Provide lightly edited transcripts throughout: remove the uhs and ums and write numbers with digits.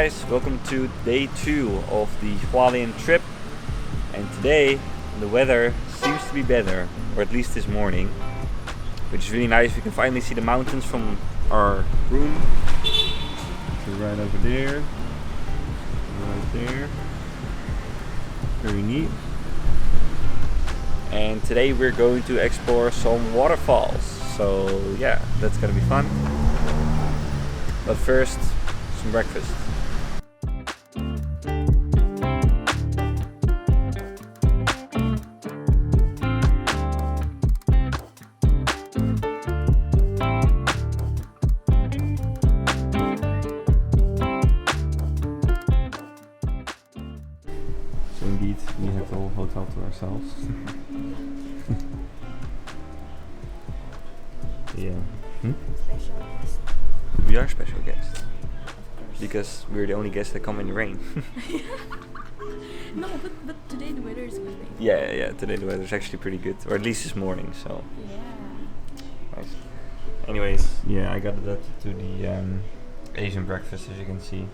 guys, welcome to day 2 of the Hualien trip, and today the weather seems to be better, or at least this morning, which is really nice. We can finally see the mountains from our room. So right over there, right there, very neat. And today we're going to explore some waterfalls, so yeah, that's gonna be fun. But first, some breakfast. So indeed, we have the whole hotel to ourselves. Yeah. Special guest. We are special guests. Because we're the only guests that come in the rain. No, but today the weather is good. Yeah, today the weather is actually pretty good. Or at least this morning, so. Yeah. Nice. Anyways, yeah, I got adapted to the Asian breakfast, as you can see.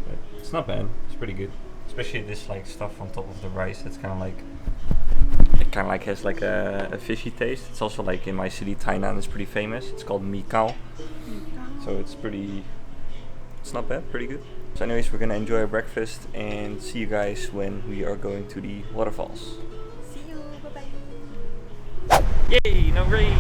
But it's not bad, it's pretty good. Especially this like stuff on top of the rice, it's kind of like, it kind of like has like a fishy taste. It's also like in my city, Taiwan, it's pretty famous. It's called mee khao. So it's pretty, it's not bad, pretty good. So anyways, we're gonna enjoy our breakfast and see you guys when we are going to the waterfalls. See you. Bye-bye. Yay, no rain!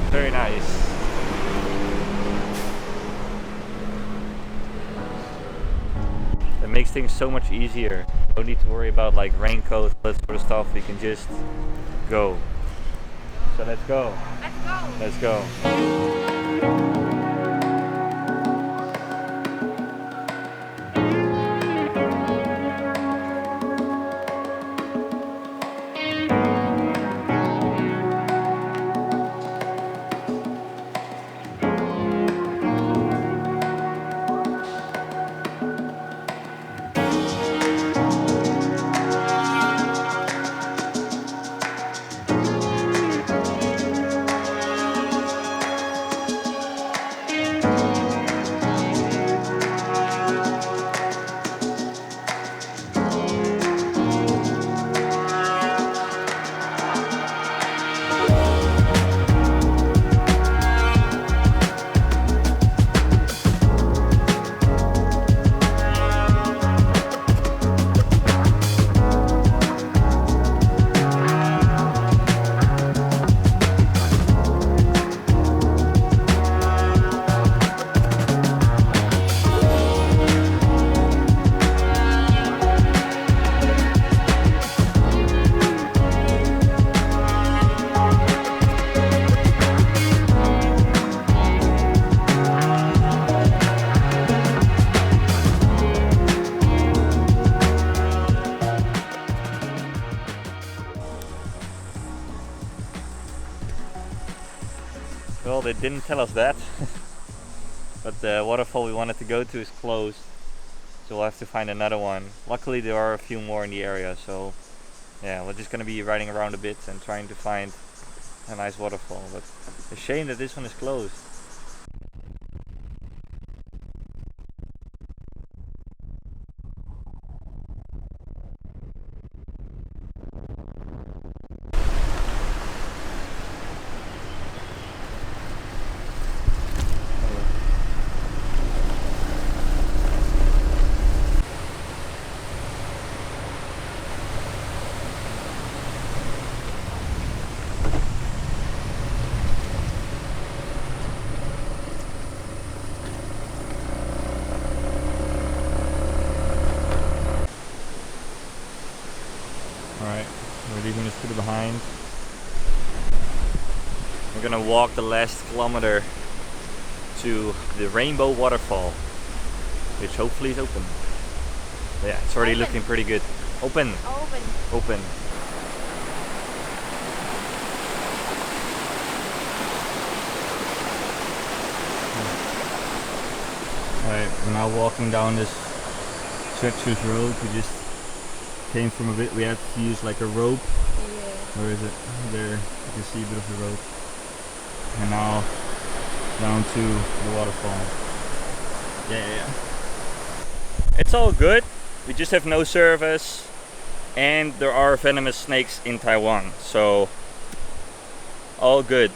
Very nice. That makes things so much easier. Don't need to worry about like raincoat, that sort of stuff. We can just go. So let's go. Let's go. Let's go. Well, they didn't tell us that, but the waterfall we wanted to go to is closed, so we'll have to find another one. Luckily there are a few more in the area, so yeah, we're just gonna be riding around a bit and trying to find a nice waterfall, but a shame that this one is closed. Alright, we're leaving the scooter behind. We're gonna walk the last kilometer to the Rainbow Waterfall, which hopefully is open. But yeah, it's already looking pretty good. Open! Open! Alright, we're now walking down this treacherous road. We just came from a bit, we had to use like a rope. Yeah. Where is it? There, you can see a bit of the rope. And now down to the waterfall. Yeah. It's all good. We just have no service, and there are venomous snakes in Taiwan, so all good.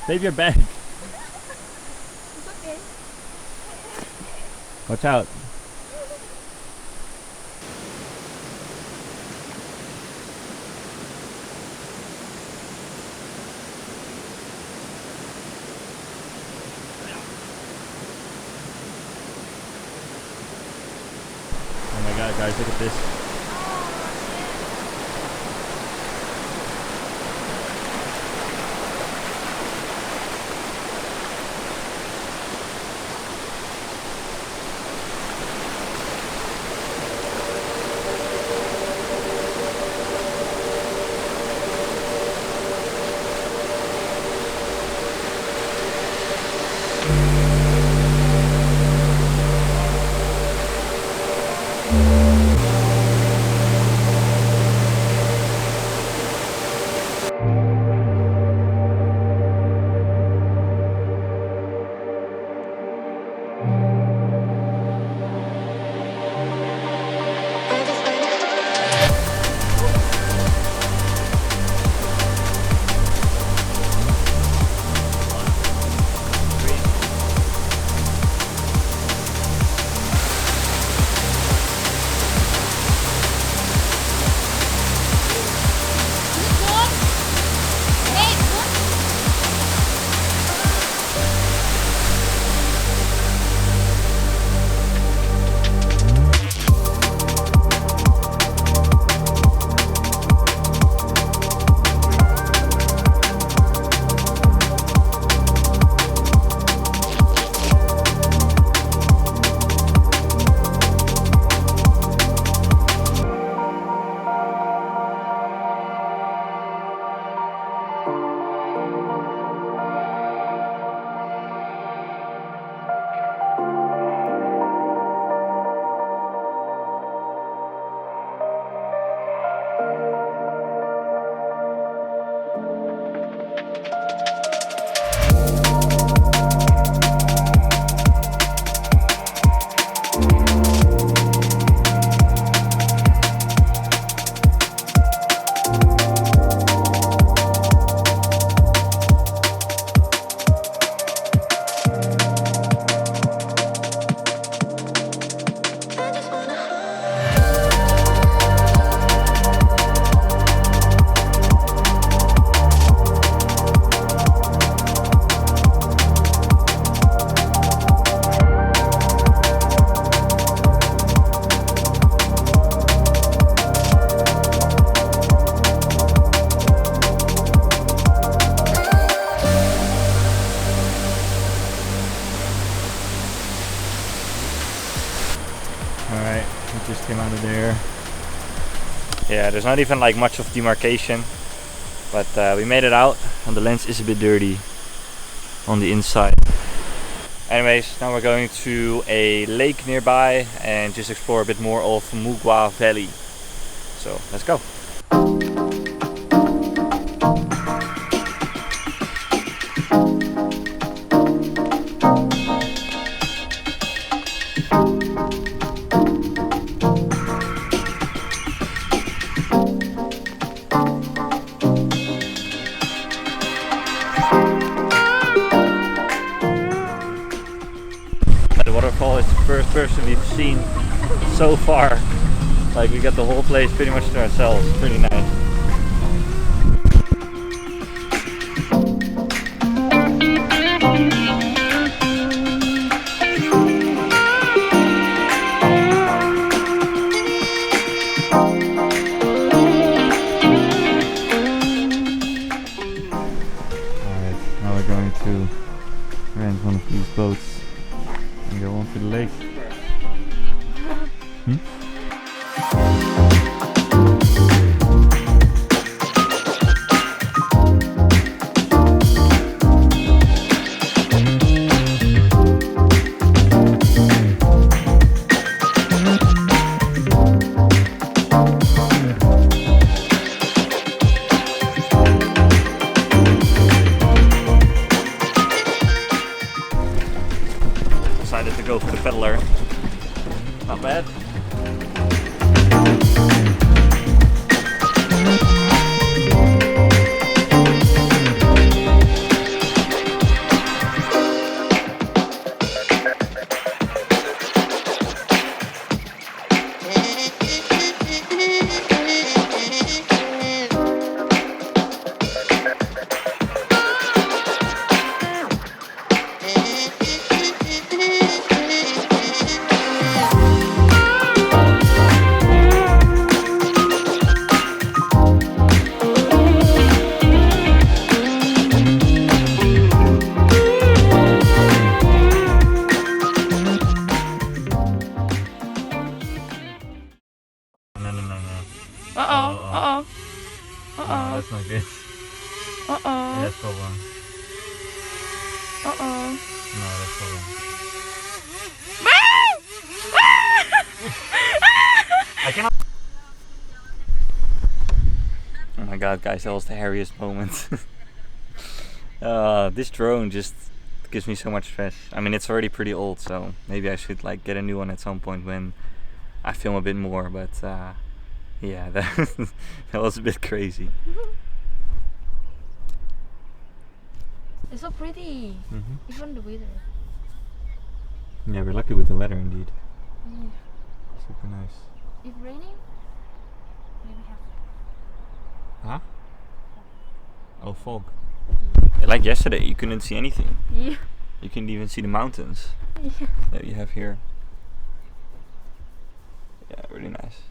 Save your bag. It's okay. Watch out. Oh my god, guys, look at this. Alright, we just came out of there. Yeah, there's not even like much of demarcation, but we made it out, and the lens is a bit dirty on the inside. Anyways, now we're going to a lake nearby and just explore a bit more of Mugua Valley. So let's go. The waterfall is the first person we've seen so far. Like, we got the whole place pretty much to ourselves. Pretty nice. Alright, now we're going to rent one of these boats and go on to the lake. Not bad. That's not good. Uh-oh. That's problem. Uh-oh. No, that's problem. I cannot. Oh my god, guys, that was the hairiest moment. This drone just gives me so much stress. I mean, it's already pretty old, so maybe I should like get a new one at some point when I film a bit more. But yeah, that that was a bit crazy. It's so pretty. Even the weather. Yeah, we're lucky with the weather indeed. Mm. Super nice. If raining, maybe have. Huh? Oh, fog. Like yesterday, you couldn't see anything. Yeah. You couldn't even see the mountains Yeah. that you have here. Yeah, really nice.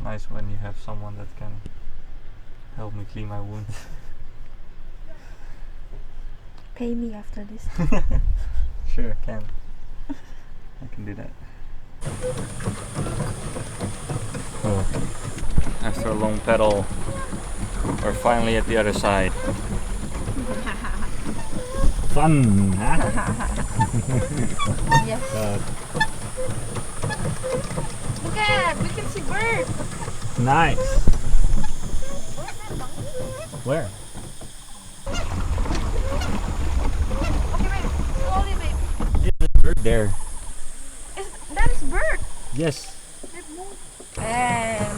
Nice when you have someone that can help me clean my wounds. Pay me after this. Sure, can. I can do that. Oh. After a long pedal, we're finally at the other side. Fun, huh? Yes. Look at, we can see birds. Nice. Where? Okay, wait. Slowly, babe. Yeah, there's a bird there. That is bird. Yes.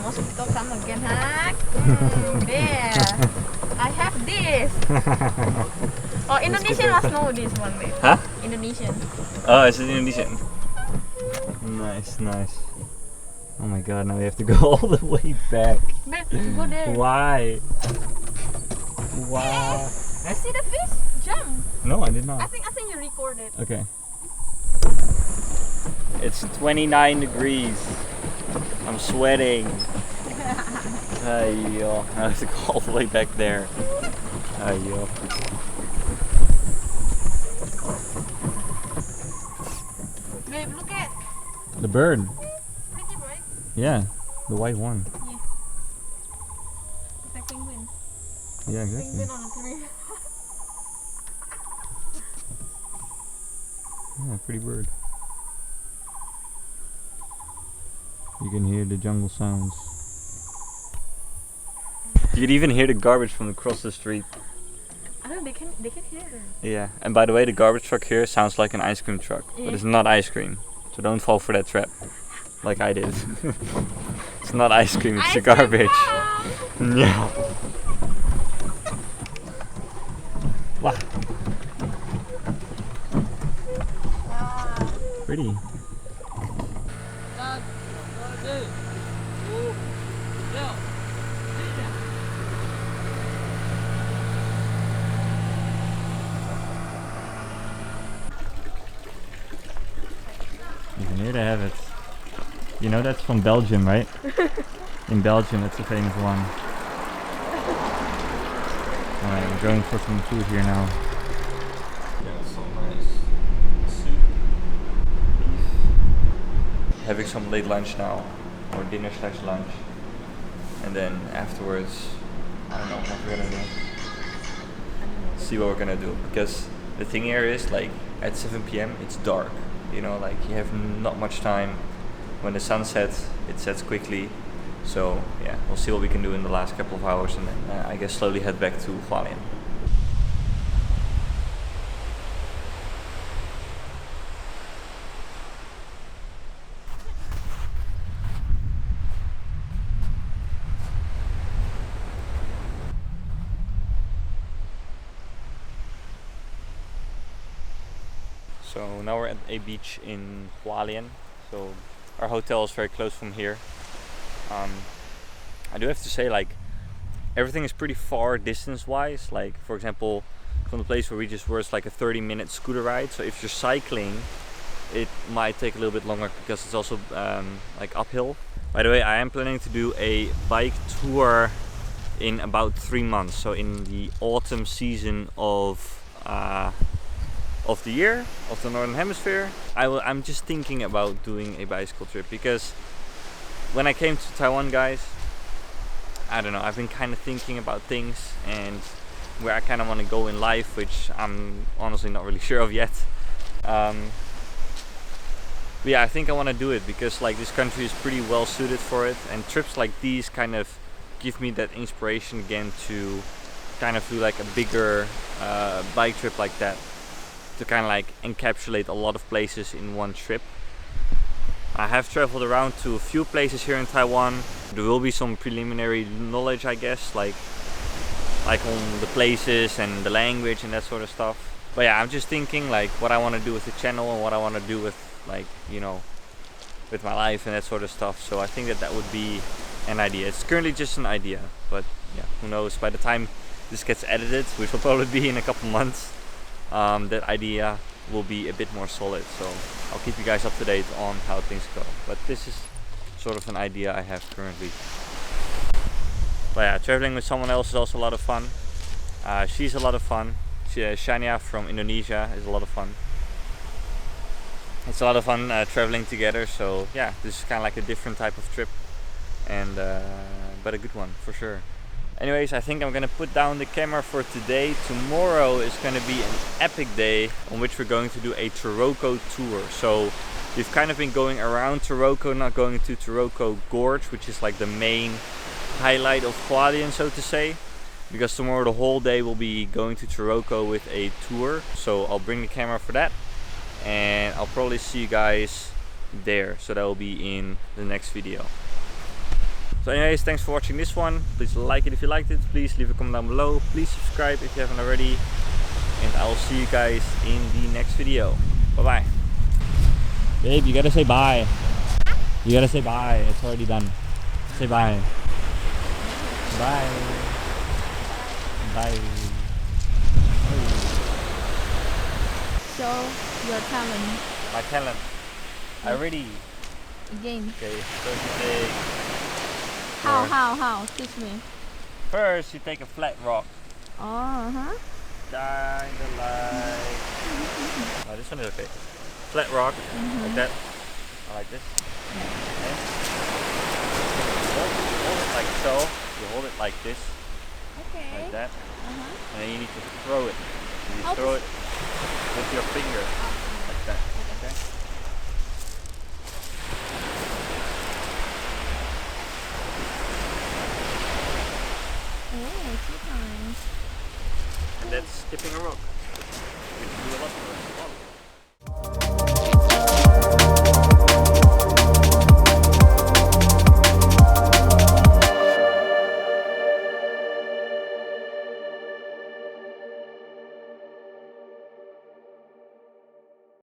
Mosquito come again, huh? There. I have this. Oh, Indonesian must know this one, babe. Huh? Indonesian. Oh, is it Indonesian? Nice, nice. Oh my god, now we have to go all the way back. Babe, go there. Why? Why? You see the fish? Jump. No, I did not. I think you recorded. Okay. It's 29 degrees. I'm sweating. Ayo. I have to go all the way back there. Ayo. Babe, look at. The bird. Pretty, right? Yeah, the white one. Yeah. It's like penguin. Yeah, exactly. Penguin on a tree. Yeah, pretty bird. You can hear the jungle sounds. You could even hear the garbage from across the street. I know they can hear them. Yeah, and by the way, the garbage truck here sounds like an ice cream truck, but it's not ice cream. So don't fall for that trap, like I did. It's not ice cream, it's the garbage. Yeah. Wow. Pretty. Even here they have it. You know that's from Belgium, right? In Belgium, it's a famous one. Alright, we're going for some food here now. Yeah, so nice. Soup, beef. Having some late lunch now, or dinner slash lunch. And then afterwards, I don't know what we're gonna do. See what we're gonna do. Because the thing here is, like, at 7 p.m. it's dark. You know, like you have not much time. When the sun sets, it sets quickly. So yeah, we'll see what we can do in the last couple of hours, and then I guess slowly head back to Hualien. So now we're at a beach in Hualien. So our hotel is very close from here. I do have to say, like, everything is pretty far distance-wise. Like, for example, from the place where we just were, it's like a 30-minute scooter ride. So if you're cycling, it might take a little bit longer because it's also like uphill. By the way, I am planning to do a bike tour in about 3 months. So in the autumn season of the year, of the Northern Hemisphere. I'm just thinking about doing a bicycle trip because when I came to Taiwan, guys, I don't know, I've been kind of thinking about things and where I kind of want to go in life, which I'm honestly not really sure of yet. But yeah, I think I want to do it because like this country is pretty well suited for it, and trips like these kind of give me that inspiration again to kind of do like a bigger bike trip like that, to kind of like encapsulate a lot of places in one trip. I have traveled around to a few places here in Taiwan. There will be some preliminary knowledge, I guess, like on the places and the language and that sort of stuff. But yeah, I'm just thinking like what I want to do with the channel and what I want to do with, like, you know, with my life and that sort of stuff. So I think that would be an idea. It's currently just an idea, but yeah, who knows, by the time this gets edited, which will probably be in a couple months, that idea will be a bit more solid. So I'll keep you guys up to date on how things go. But this is sort of an idea I have currently. But yeah, traveling with someone else is also a lot of fun. She's a lot of fun. Shania from Indonesia is a lot of fun. It's a lot of fun traveling together. So yeah, this is kind of like a different type of trip, and but a good one for sure. Anyways, I think I'm gonna put down the camera for today. Tomorrow is gonna be an epic day on which we're going to do a Taroko tour. So we've kind of been going around Taroko, not going to Taroko Gorge, which is like the main highlight of Hualien, so to say. Because tomorrow the whole day we'll be going to Taroko with a tour. So I'll bring the camera for that, and I'll probably see you guys there. So that will be in the next video. So anyways, thanks for watching this one. Please like it if you liked it. Please leave a comment down below. Please subscribe if you haven't already. And I'll see you guys in the next video. Bye bye. Babe, you gotta say bye. You gotta say bye. It's already done. Say bye. Bye. Bye. Show your talent. My talent. I already. Again. Okay, so you take. How? Teach me. First, you take a flat rock. Oh, Kinda like. Oh, this one is okay. Flat rock, like that. I like this. Okay. Hold it like so. You hold it like this, Okay. like that, and then you need to throw it. You How throw it with your finger, like that. Okay. Oh, 2 times. And that's skipping a rock. We can do a lot more.